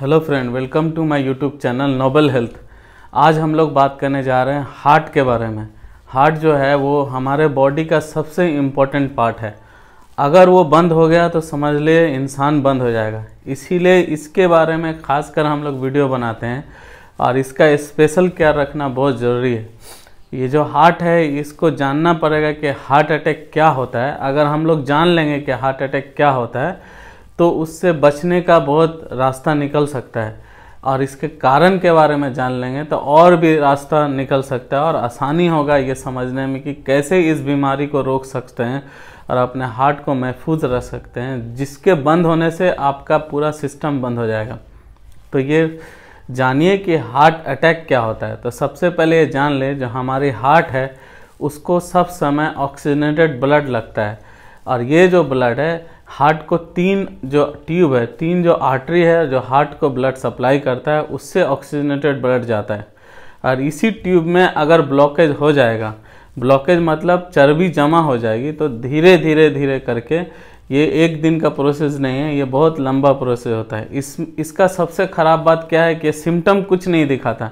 Hello friend, welcome to my YouTube channel noble health. आज हम लोग बात करने जा रहे हैं हार्ट के बारे में। हार्ट जो है वो हमारे बॉडी का सबसे इम्पोर्टेंट पार्ट है। अगर वो बंद हो गया तो समझ ले इंसान बंद हो जाएगा। इसीलिए इसके बारे में खासकर हम लोग वीडियो बनाते हैं और इसका स्पेशल केयर रखना बहुत ज़रूरी है। ये जो हार्ट है इसको जानना पड़ेगा कि हार्ट अटैक क्या होता है। अगर हम लोग जान लेंगे कि हार्ट अटैक क्या होता है तो उससे बचने का बहुत रास्ता निकल सकता है, और इसके कारण के बारे में जान लेंगे तो और भी रास्ता निकल सकता है और आसानी होगा ये समझने में कि कैसे इस बीमारी को रोक सकते हैं और अपने हार्ट को महफूज रख सकते हैं, जिसके बंद होने से आपका पूरा सिस्टम बंद हो जाएगा। तो ये जानिए कि हार्ट अटैक क्या होता है। तो सबसे पहले ये जान ले, जो हमारी हार्ट है उसको सब समय ऑक्सीजनेटेड ब्लड लगता है, और ये जो ब्लड है हार्ट को तीन जो ट्यूब है, तीन जो आर्टरी है जो हार्ट को ब्लड सप्लाई करता है, उससे ऑक्सीजनेटेड ब्लड जाता है। और इसी ट्यूब में अगर ब्लॉकेज हो जाएगा, ब्लॉकेज मतलब चर्बी जमा हो जाएगी, तो धीरे धीरे करके, ये एक दिन का प्रोसेस नहीं है, ये बहुत लंबा प्रोसेस होता है। इसका सबसे ख़राब बात क्या है कि सिम्टम कुछ नहीं दिखाता,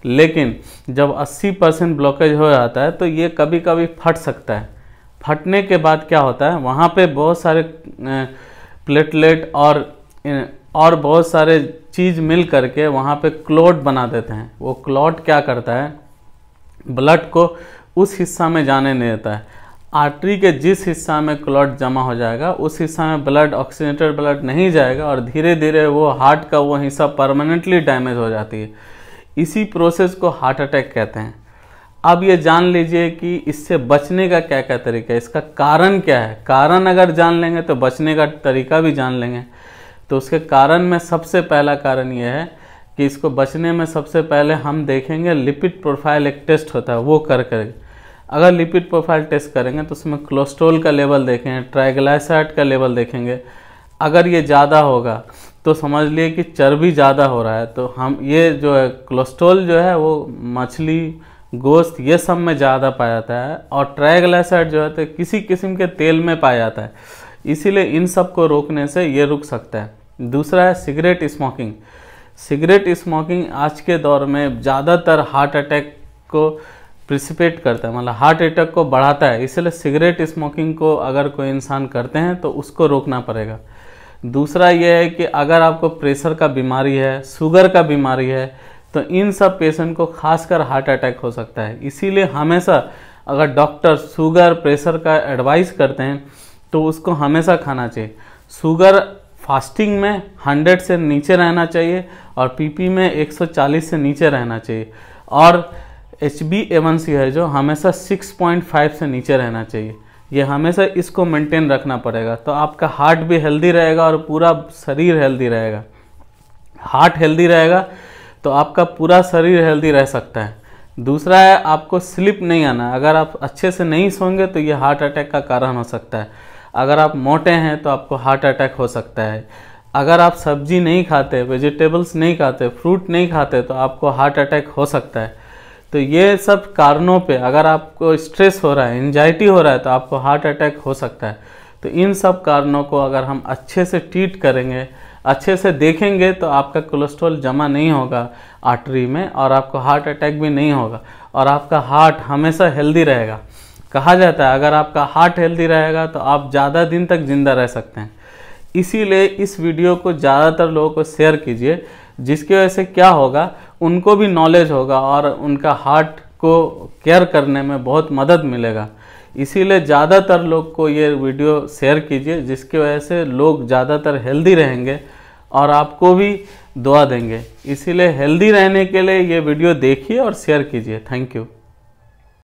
लेकिन जब 80% ब्लॉकेज हो जाता है तो ये कभी कभी फट सकता है। फटने के बाद क्या होता है, वहाँ पे बहुत सारे प्लेटलेट और बहुत सारे चीज़ मिल करके वहाँ पे क्लॉट बना देते हैं। वो क्लॉट क्या करता है, ब्लड को उस हिस्सा में जाने नहीं देता है। आर्टरी के जिस हिस्सा में क्लॉट जमा हो जाएगा उस हिस्सा में ब्लड, ऑक्सीजनेटेड ब्लड नहीं जाएगा, और धीरे धीरे वो हार्ट का वो हिस्सा परमानेंटली डैमेज हो जाती है। इसी प्रोसेस को हार्ट अटैक कहते हैं। अब ये जान लीजिए कि इससे बचने का क्या क्या तरीका है, इसका कारण क्या है। कारण अगर जान लेंगे तो बचने का तरीका भी जान लेंगे। तो उसके कारण में सबसे पहला कारण ये है कि इसको बचने में सबसे पहले हम देखेंगे लिपिड प्रोफाइल, एक टेस्ट होता है वो कर अगर लिपिड प्रोफाइल टेस्ट करेंगे तो उसमें कोलेस्ट्रॉल का लेवल देखेंगे, ट्राइग्लिसराइड का लेवल देखेंगे। अगर ये ज़्यादा होगा तो समझ लिए कि चर्बी ज़्यादा हो रहा है। तो हम ये जो है कोलेस्ट्रॉल जो है वो मछली, गोश्त, ये सब में ज़्यादा पाया जाता है, और ट्राइग्लिसराइड जो है तो किसी किस्म के तेल में पाया जाता है। इसीलिए इन सब को रोकने से ये रुक सकता है। दूसरा है सिगरेट स्मोकिंग। सिगरेट स्मोकिंग आज के दौर में ज़्यादातर हार्ट अटैक को प्रिसिपेट करता है, मतलब हार्ट अटैक को बढ़ाता है। इसलिए सिगरेट स्मोकिंग को अगर कोई इंसान करते हैं तो उसको रोकना पड़ेगा। दूसरा ये है कि अगर आपको प्रेशर का बीमारी है, शुगर का बीमारी है, तो इन सब पेशेंट को खासकर हार्ट अटैक हो सकता है। इसीलिए हमेशा अगर डॉक्टर शुगर, प्रेशर का एडवाइस करते हैं तो उसको हमेशा खाना चाहिए। शुगर फास्टिंग में 100 से नीचे रहना चाहिए, और पीपी में 140 से नीचे रहना चाहिए, और HbA1c है जो हमेशा 6.5 से नीचे रहना चाहिए। ये हमेशा इसको मेंटेन रखना पड़ेगा, तो आपका हार्ट भी हेल्दी रहेगा और पूरा शरीर हेल्दी रहेगा। हार्ट हेल्दी रहेगा तो आपका पूरा शरीर हेल्दी रह सकता है। दूसरा है आपको स्लिप नहीं आना। अगर आप अच्छे से नहीं सोएंगे तो ये हार्ट अटैक का कारण हो सकता है। अगर आप मोटे हैं तो आपको हार्ट अटैक हो सकता है। अगर आप सब्जी नहीं खाते, वेजिटेबल्स नहीं खाते, फ्रूट नहीं खाते, तो आपको हार्ट अटैक हो सकता है। तो ये सब कारणों पे, अगर आपको स्ट्रेस हो रहा है, एंजाइटी हो रहा है, तो आपको हार्ट अटैक हो सकता है। तो इन सब कारणों को अगर हम अच्छे से ट्रीट करेंगे, अच्छे से देखेंगे, तो आपका कोलेस्ट्रॉल जमा नहीं होगा आर्टरी में, और आपको हार्ट अटैक भी नहीं होगा, और आपका हार्ट हमेशा हेल्दी रहेगा। कहा जाता है अगर आपका हार्ट हेल्दी रहेगा तो आप ज़्यादा दिन तक जिंदा रह सकते हैं। इसीलिए इस वीडियो को ज़्यादातर लोगों को शेयर कीजिए, जिसकी वजह से क्या होगा, उनको भी नॉलेज होगा और उनका हार्ट को केयर करने में बहुत मदद मिलेगा। इसीलिए ज़्यादातर लोग को ये वीडियो शेयर कीजिए, जिसकी वजह से लोग ज़्यादातर हेल्दी रहेंगे और आपको भी दुआ देंगे। इसीलिए हेल्दी रहने के लिए ये वीडियो देखिए और शेयर कीजिए। Thank you.